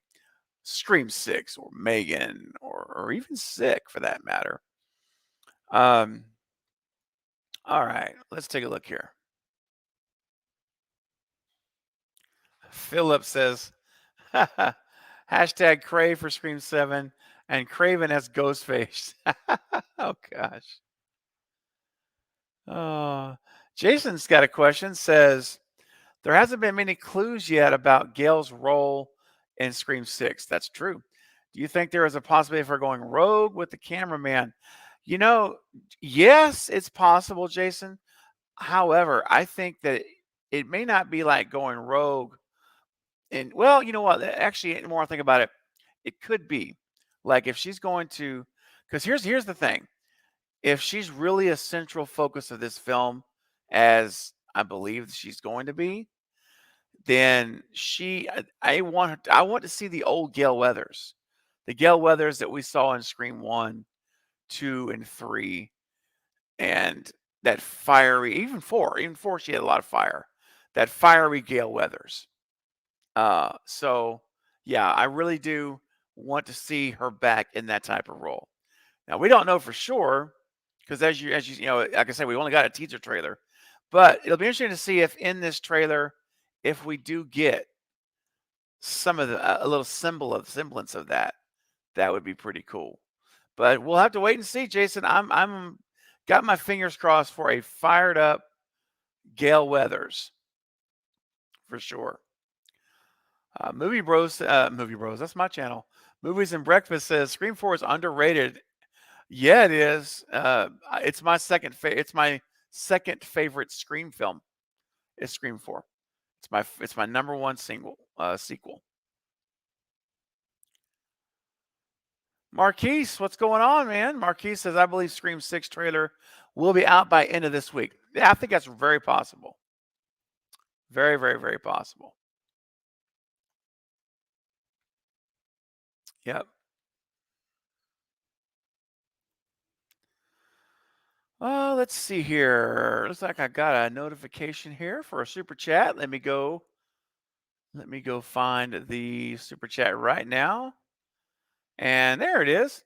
Scream 6 or M3GAN or even Sick for that matter. Um, all right, let's take a look here. Philip says, hashtag crave for Scream 7 and Craven as Ghostface. Oh, gosh. Oh, Jason's got a question. Says, there hasn't been many clues yet about Gail's role in Scream 6. That's true. Do you think there is a possibility for going rogue with the cameraman? You know, yes, it's possible, Jason. However, I think that it may not be like going rogue. And well, you know what? Actually, the more I think about it, it could be like if she's going to, because here's the thing: if she's really a central focus of this film, as I believe she's going to be, then I want to see the old Gale Weathers, the Gale Weathers that we saw in Scream 1, 2, and 3, and that fiery, even 4 she had a lot of fire, that fiery Gale Weathers. So yeah, I really do want to see her back in that type of role. Now we don't know for sure because as you know, like I said, we only got a teaser trailer, but it'll be interesting to see if in this trailer, if we do get some of a little semblance of that, that would be pretty cool. But we'll have to wait and see, Jason. I'm got my fingers crossed for a fired up Gale Weathers for sure. Movie Bros, that's my channel. Movies and Breakfast says Scream 4 is underrated. Yeah, it is. It's my second favorite Scream film. Is Scream 4. It's my number one sequel. Marquise, what's going on, man? Marquise says I believe Scream 6 trailer will be out by end of this week. Yeah, I think that's very possible. Very, very, very possible. Yep. Oh, let's see here. Looks like I got a notification here for a super chat. Let me go find the super chat right now. And there it is.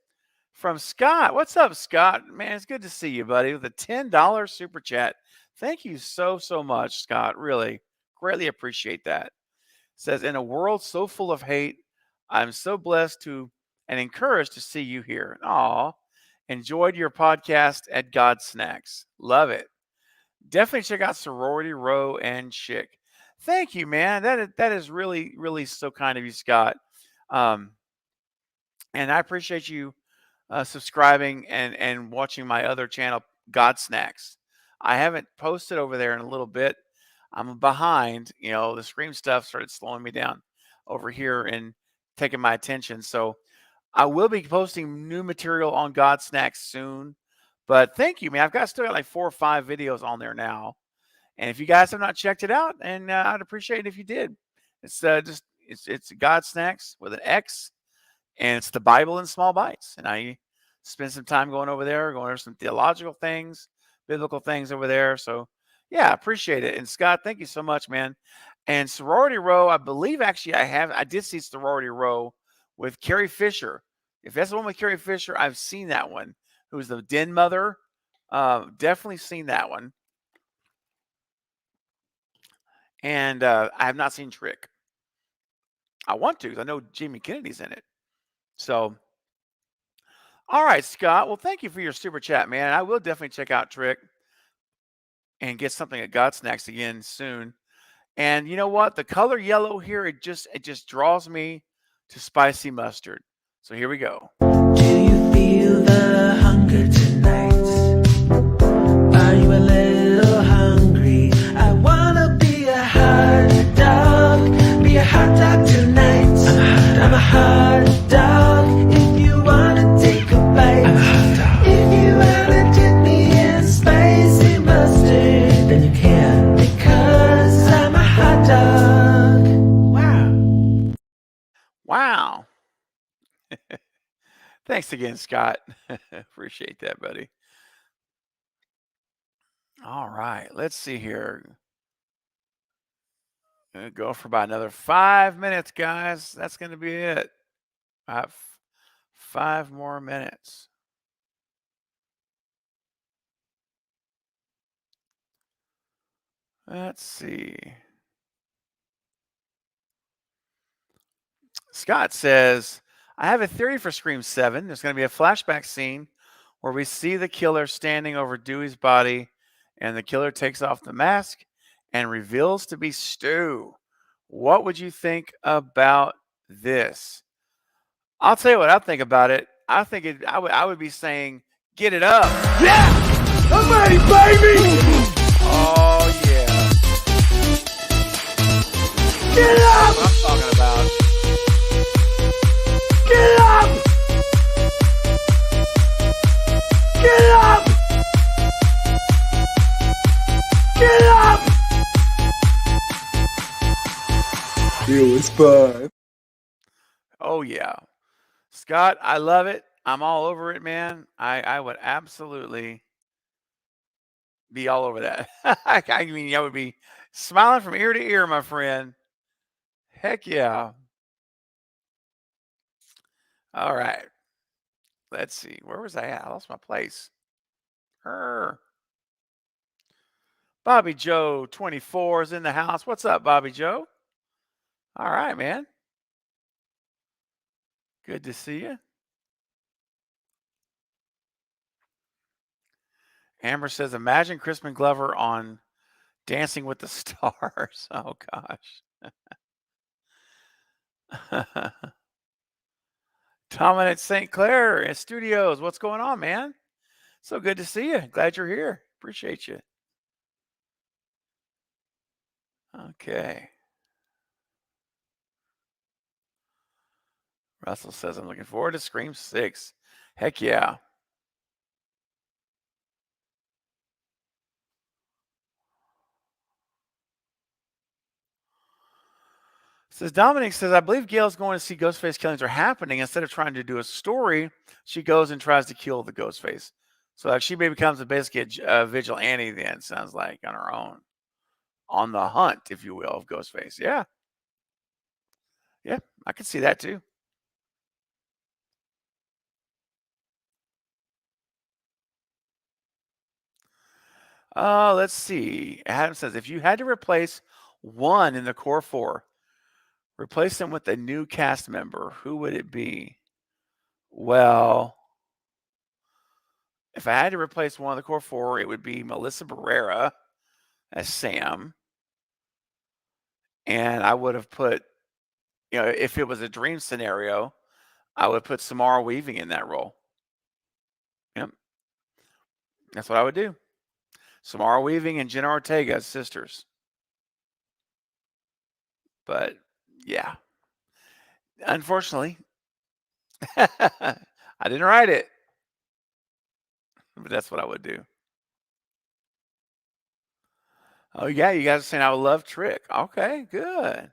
From Scott. What's up, Scott? Man, it's good to see you, buddy. With a $10 super chat. Thank you so much, Scott. Really greatly appreciate that. Says, in a world so full of hate, I'm so blessed to and encouraged to see you here. Aw, enjoyed your podcast at God Snacks. Love it. Definitely check out Sorority Row and Chick. Thank you, man. That is really, really so kind of you, Scott. And I appreciate you subscribing and watching my other channel, God Snacks. I haven't posted over there in a little bit. I'm behind. You know, the Scream stuff started slowing me down over here and taking my attention. So I will be posting new material on God Snacks soon. But thank you, man. I've still got like 4 or 5 videos on there now. And if you guys have not checked it out, and I'd appreciate it if you did. It's it's God Snacks with an X, and it's the Bible in small bites. And I spend some time going over some theological things, biblical things over there. So yeah, I appreciate it. And Scott, thank you so much, man. And Sorority Row, I believe actually I did see Sorority Row with Carrie Fisher. If that's the one with Carrie Fisher, I've seen that one. Who's the den mother? Definitely seen that one. And I have not seen Trick. I want to because I know Jamie Kennedy's in it. So, all right, Scott. Well, thank you for your super chat, man. I will definitely check out Trick and get something at God Snacks again soon. And you know what? The color yellow here, it just draws me to spicy mustard. So here we go. Do you feel the hunger tonight? Are you a little hungry? I wanna be a hot dog, be a hot dog tonight. I'm a hot dog. If you wanna take a bite, I'm a hot dog. If you wanna dip me in spicy mustard, then you can, because I'm a hot dog. Thanks again, Scott. Appreciate that, buddy. All right, let's see here. Gonna go for about another 5 minutes, guys. That's gonna be it. I have 5 more minutes. Let's see. Scott says, I have a theory for Scream 7. There's going to be a flashback scene where we see the killer standing over Dewey's body, and the killer takes off the mask and reveals to be Stu. What would you think about this? I'll tell you what I think about it. I think I would be saying, get it up. Yeah! I'm ready, baby! Oh yeah. Get up! That's what I'm talking about. Get up! Get up! Get up! It was fun. Oh yeah. Scott, I love it. I'm all over it, man. I would absolutely be all over that. I mean, I would be smiling from ear to ear, my friend. Heck yeah. All right. Let's see. Where was I at? I lost my place. Her. Bobby Joe 24 is in the house. What's up, Bobby Joe? All right, man. Good to see you. Amber says, imagine Crispin Glover on Dancing with the Stars. Oh, gosh. Dominic St. Clair in studios. What's going on, man? So good to see you. Glad you're here. Appreciate you. Okay. Russell says, I'm looking forward to Scream 6. Heck yeah. Says Dominic says, I believe Gail's going to see Ghostface killings are happening. Instead of trying to do a story, she goes and tries to kill the Ghostface. So like she becomes basically a vigilante then, sounds like, on her own. On the hunt, if you will, of Ghostface. Yeah. Yeah, I can see that too. Let's see. Adam says, if you had to replace one in the core four, replace them with a new cast member, who would it be? Well, if I had to replace one of the core four, it would be Melissa Barrera as Sam. And I would have put, if it was a dream scenario, I would put Samara Weaving in that role. Yep. That's what I would do. Samara Weaving and Jenna Ortega as sisters. But yeah, unfortunately, I didn't write it, but that's what I would do. Oh yeah, you guys are saying I would love Trick. Okay, good.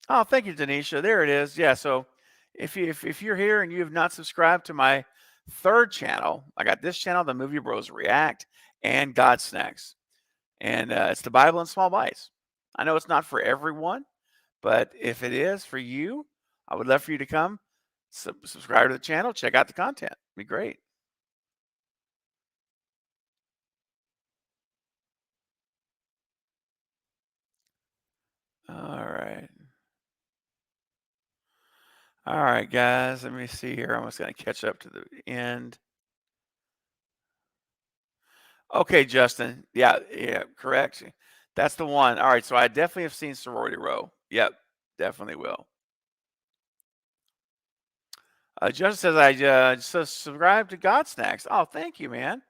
Oh, thank you, Denisha. There it is. Yeah. So if you're here and you have not subscribed to my third channel, I got this channel, the Movie Bros React, and God Snacks, and it's the Bible in small bites. I know it's not for everyone, but if it is for you, I would love for you to come subscribe to the channel, check out the content. It'd be great. All right. All right, guys. Let me see here. I'm just going to catch up to the end. Okay, Justin. Yeah, correct. That's the one. All right, so I definitely have seen Sorority Row. Yep, definitely will. Justin says I subscribe to God Snacks. Oh, thank you, man.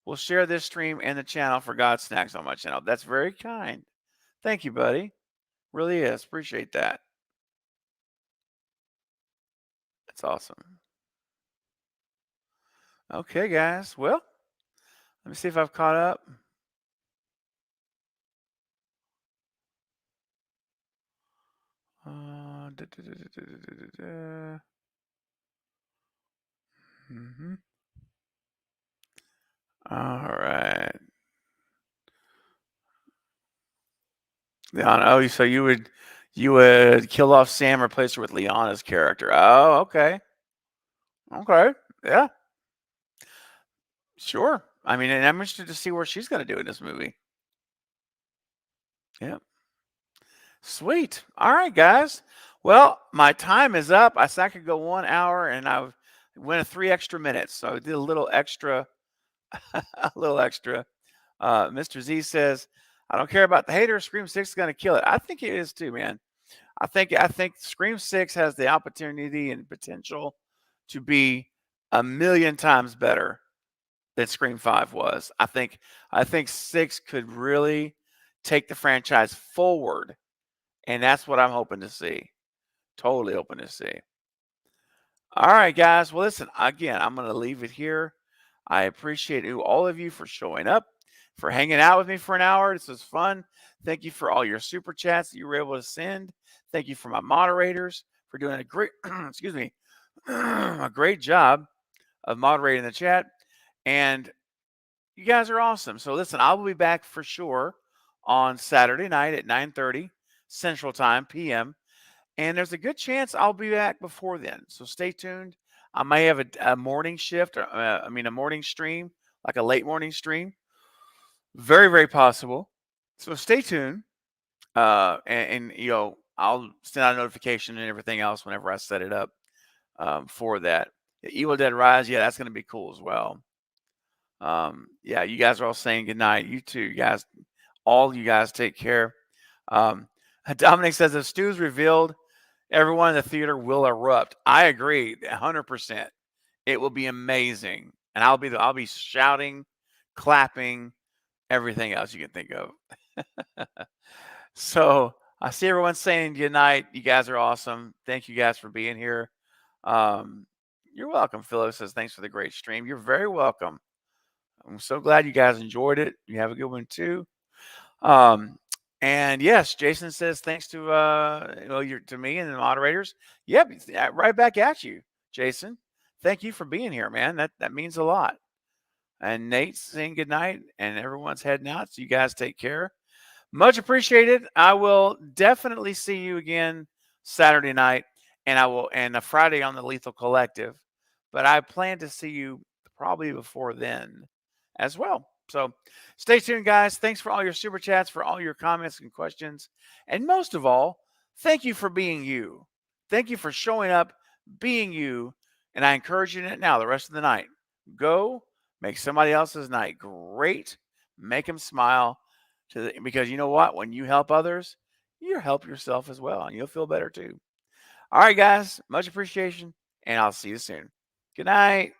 We'll share this stream and the channel for God Snacks on my channel. That's very kind. Thank you, buddy. Really is. Appreciate that. That's awesome. Okay, guys. Well, let me see if I've caught up. Da, da, da, da, da, da, da. Mhm. All right. Liana. Oh, so you would kill off Sam, replace her with Liana's character. Oh, okay. Okay. Yeah. Sure. I mean, and I'm interested to see where she's going to do in this movie. Yeah. Sweet. All right, guys. Well, my time is up. I said I could go 1 hour, and I went 3 extra minutes. So I did a little extra, a little extra. Mr. Z says, "I don't care about the haters. Scream Six is going to kill it." I think it is too, man. I think Scream Six has the opportunity and potential to be a million times better than Scream Five was. I think Six could really take the franchise forward, and that's what I'm hoping to see. Totally hoping to see. All right, guys. Well, listen, again, I'm going to leave it here. I appreciate all of you for showing up, for hanging out with me for an hour. This was fun. Thank you for all your super chats that you were able to send. Thank you for my moderators for doing a great, excuse me, a great job of moderating the chat. And you guys are awesome. So listen, I will be back for sure on Saturday night at 9:30 Central Time PM. And there's a good chance I'll be back before then. So stay tuned. I may have a morning shift, a morning stream, like a late morning stream. Very, very possible. So stay tuned. And I'll send out a notification and everything else whenever I set it up for that. Evil Dead Rise, yeah, that's going to be cool as well. Yeah, you guys are all saying good night. You too, you guys. All you guys take care. Um, Dominic says if Stu's revealed, everyone in the theater will erupt. I agree, 100%. It will be amazing, and I'll be shouting, clapping, everything else you can think of. So I see everyone saying good night. You guys are awesome. Thank you guys for being here. Um, you're welcome. Philip says thanks for the great stream. You're very welcome. I'm so glad you guys enjoyed it. You have a good one too. Um, and yes, Jason says thanks to to me and the moderators. Yep, right back at you, Jason. Thank you for being here, man. That means a lot. And Nate's saying good night, and everyone's heading out. So you guys take care. Much appreciated. I will definitely see you again Saturday night, and a Friday on the Lethal Collective. But I plan to see you probably before then as well. So stay tuned, guys. Thanks for all your super chats, for all your comments and questions. And most of all, thank you for being you. Thank you for showing up, being you. And I encourage you now, the rest of the night, go make somebody else's night great, make them smile. Because you know what? When you help others, you help yourself as well, and you'll feel better too. All right, guys, much appreciation, and I'll see you soon. Good night.